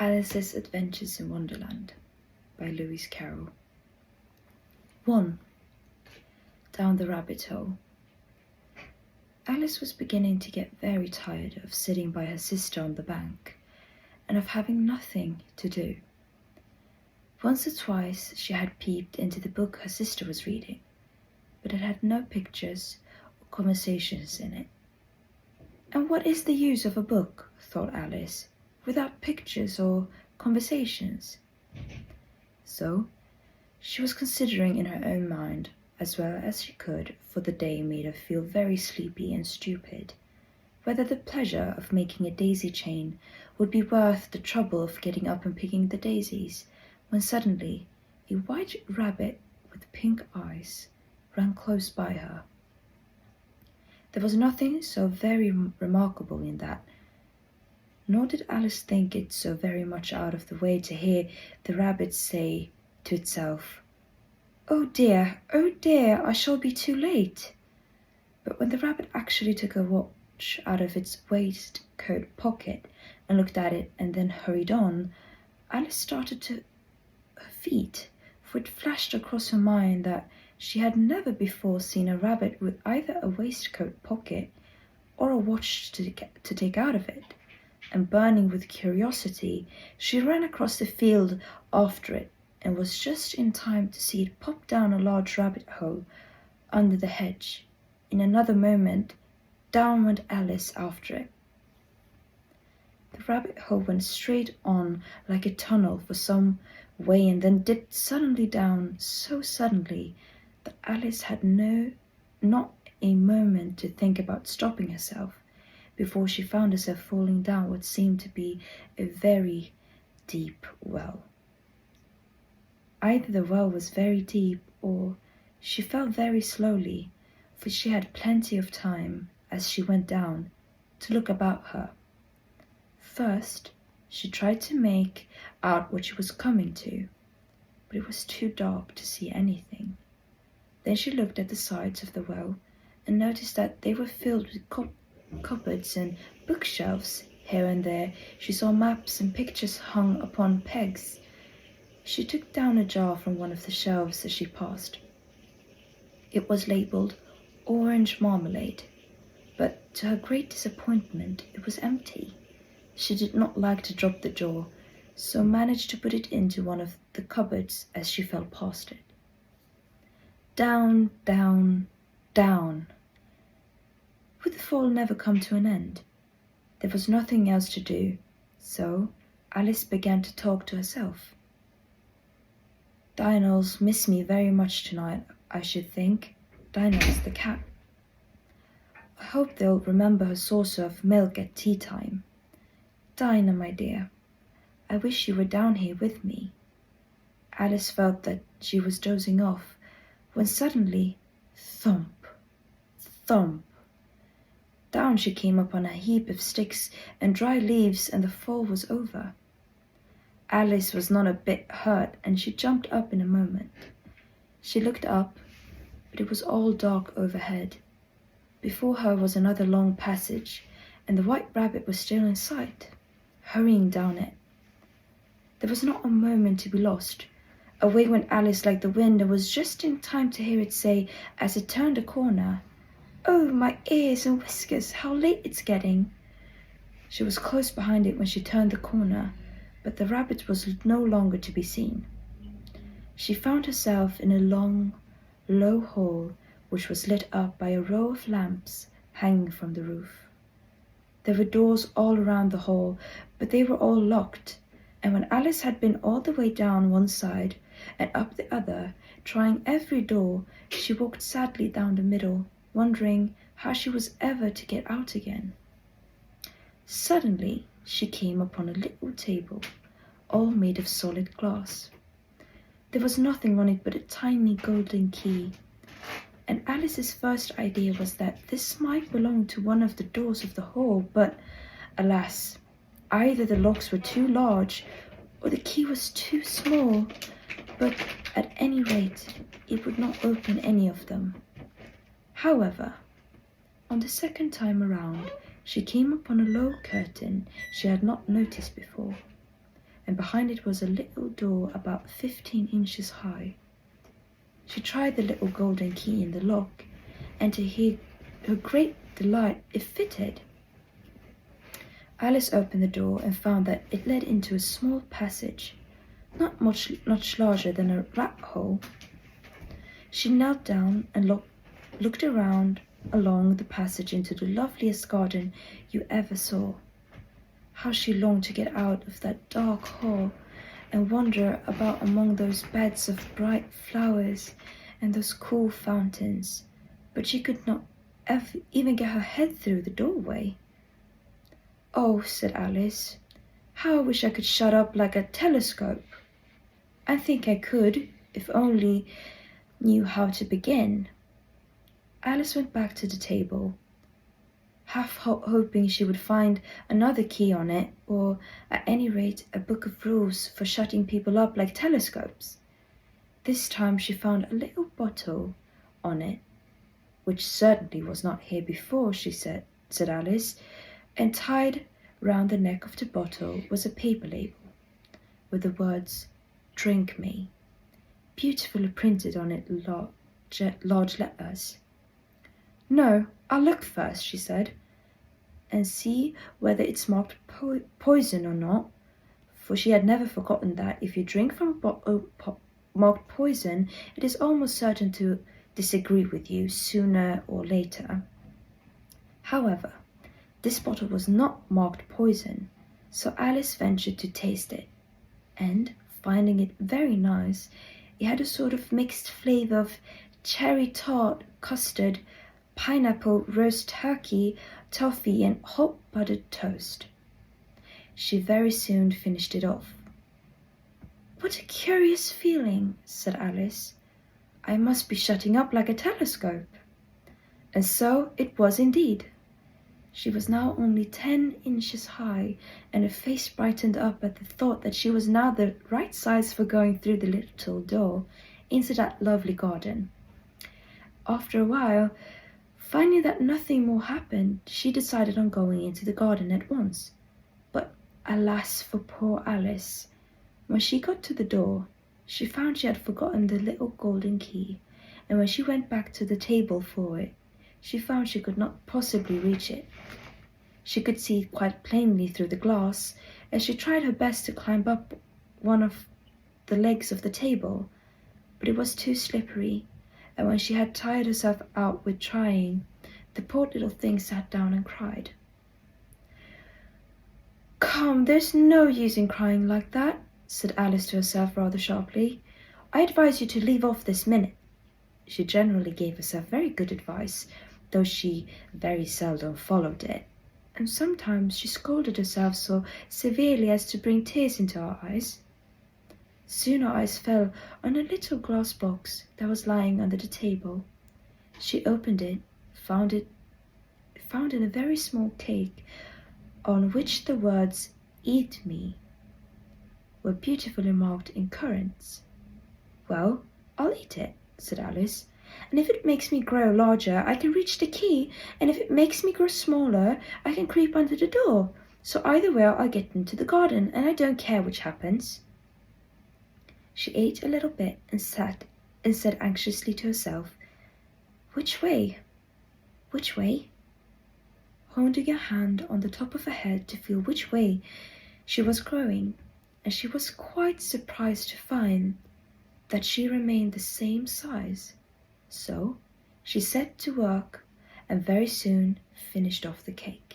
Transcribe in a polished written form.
Alice's Adventures in Wonderland by Carroll. 1. Down the rabbit hole. Alice was beginning to get very tired of sitting by her sister on the bank and of having nothing to do. Once or twice she had peeped into the book her sister was reading, but it had no pictures or conversations in it. And what is the use of a book, thought Alice, without pictures or conversations? So she was considering in her own mind, as well as she could, for the day made her feel very sleepy and stupid, whether the pleasure of making a daisy chain would be worth the trouble of getting up and picking the daisies, when suddenly a white rabbit with pink eyes ran close by her. There was nothing so very remarkable in that, nor did Alice think it so very much out of the way to hear the rabbit say to itself, oh dear, I shall be too late." But when the rabbit actually took a watch out of its waistcoat pocket and looked at it and then hurried on, Alice started to her feet, for it flashed across her mind that she had never before seen a rabbit with either a waistcoat pocket or a watch to take out of it, and burning with curiosity, she ran across the field after it and was just in time to see it pop down a large rabbit hole under the hedge. In another moment, down went Alice after it. The rabbit hole went straight on like a tunnel for some way and then dipped suddenly down, so suddenly that Alice had not a moment to think about stopping herself before she found herself falling down what seemed to be a very deep well. Either the well was very deep or she fell very slowly, for she had plenty of time, as she went down, to look about her. First, she tried to make out what she was coming to, but it was too dark to see anything. Then she looked at the sides of the well and noticed that they were filled with cupboards and bookshelves. Here and there she saw maps and pictures hung upon pegs. She took down a jar from one of the shelves as she passed. It was labelled orange marmalade, but to her great disappointment it was empty. She did not like to drop the jar, so managed to put it into one of the cupboards as she fell past it. Down, down, down. Would the fall never come to an end? There was nothing else to do, so Alice began to talk to herself. Dinah'll miss me very much tonight, I should think. Dinah's the cat. I hope they'll remember her saucer of milk at tea time. Dinah, my dear, I wish you were down here with me. Alice felt that she was dozing off, when suddenly, thump, thump. Down she came upon a heap of sticks and dry leaves, and the fall was over. Alice was not a bit hurt, and she jumped up in a moment. She looked up, but it was all dark overhead. Before her was another long passage, and the white rabbit was still in sight, hurrying down it. There was not a moment to be lost. Away went Alice like the wind, and was just in time to hear it say, as it turned a corner, "Oh, my ears and whiskers, how late it's getting." She was close behind it when she turned the corner, but the rabbit was no longer to be seen. She found herself in a long, low hall which was lit up by a row of lamps hanging from the roof. There were doors all around the hall, but they were all locked, and when Alice had been all the way down one side and up the other, trying every door, she walked sadly down the middle, wondering how she was ever to get out again. Suddenly she came upon a little table, all made of solid glass. There was nothing on it but a tiny golden key, and Alice's first idea was that this might belong to one of the doors of the hall, but alas, either the locks were too large or the key was too small, but at any rate it would not open any of them. However, on the second time around, she came upon a low curtain she had not noticed before. and behind it was a little door about 15 inches high. She tried the little golden key in the lock, and to her great delight, it fitted. Alice opened the door and found that it led into a small passage, not much larger than a rat hole. She knelt down and looked around along the passage into the loveliest garden you ever saw. How she longed to get out of that dark hall and wander about among those beds of bright flowers and those cool fountains, but she could not even get her head through the doorway. "Oh," said Alice, "how I wish I could shut up like a telescope." "I think I could, if only knew how to begin." Alice went back to the table, half hoping she would find another key on it, or at any rate a book of rules for shutting people up like telescopes. This time she found a little bottle on it, which certainly was not here before, said Alice, and tied round the neck of the bottle was a paper label with the words "Drink me," beautifully printed on it large letters. "No, I'll look first," she said, "and see whether it's marked poison or not," for she had never forgotten that if you drink from a bottle marked poison, it is almost certain to disagree with you sooner or later. However, this bottle was not marked poison, so Alice ventured to taste it, and, finding it very nice, it had a sort of mixed flavour of cherry tart, custard, pineapple, roast turkey, toffee, and hot buttered toast. She very soon finished it off. "What a curious feeling," said Alice. "I must be shutting up like a telescope." And so it was indeed. She was now only 10 inches high, and her face brightened up at the thought that she was now the right size for going through the little door into that lovely garden. After a while, finding that nothing more happened, she decided on going into the garden at once. But alas for poor Alice! When she got to the door, she found she had forgotten the little golden key, and when she went back to the table for it, she found she could not possibly reach it. She could see it quite plainly through the glass, and she tried her best to climb up one of the legs of the table, but it was too slippery, and when she had tired herself out with trying, the poor little thing sat down and cried. "Come, there's no use in crying like that," said Alice to herself rather sharply. "I advise you to leave off this minute." She generally gave herself very good advice, though she very seldom followed it, and sometimes she scolded herself so severely as to bring tears into her eyes. Soon her eyes fell on a little glass box that was lying under the table. She opened it, found in a very small cake, on which the words "Eat me" were beautifully marked in currants. "Well, I'll eat it," said Alice, "and if it makes me grow larger, I can reach the key, and if it makes me grow smaller, I can creep under the door. So either way I'll get into the garden, and I don't care which happens." She ate a little bit and said anxiously to herself, "Which way? Which way?" Holding her hand on the top of her head to feel which way she was growing, and she was quite surprised to find that she remained the same size. So she set to work and very soon finished off the cake.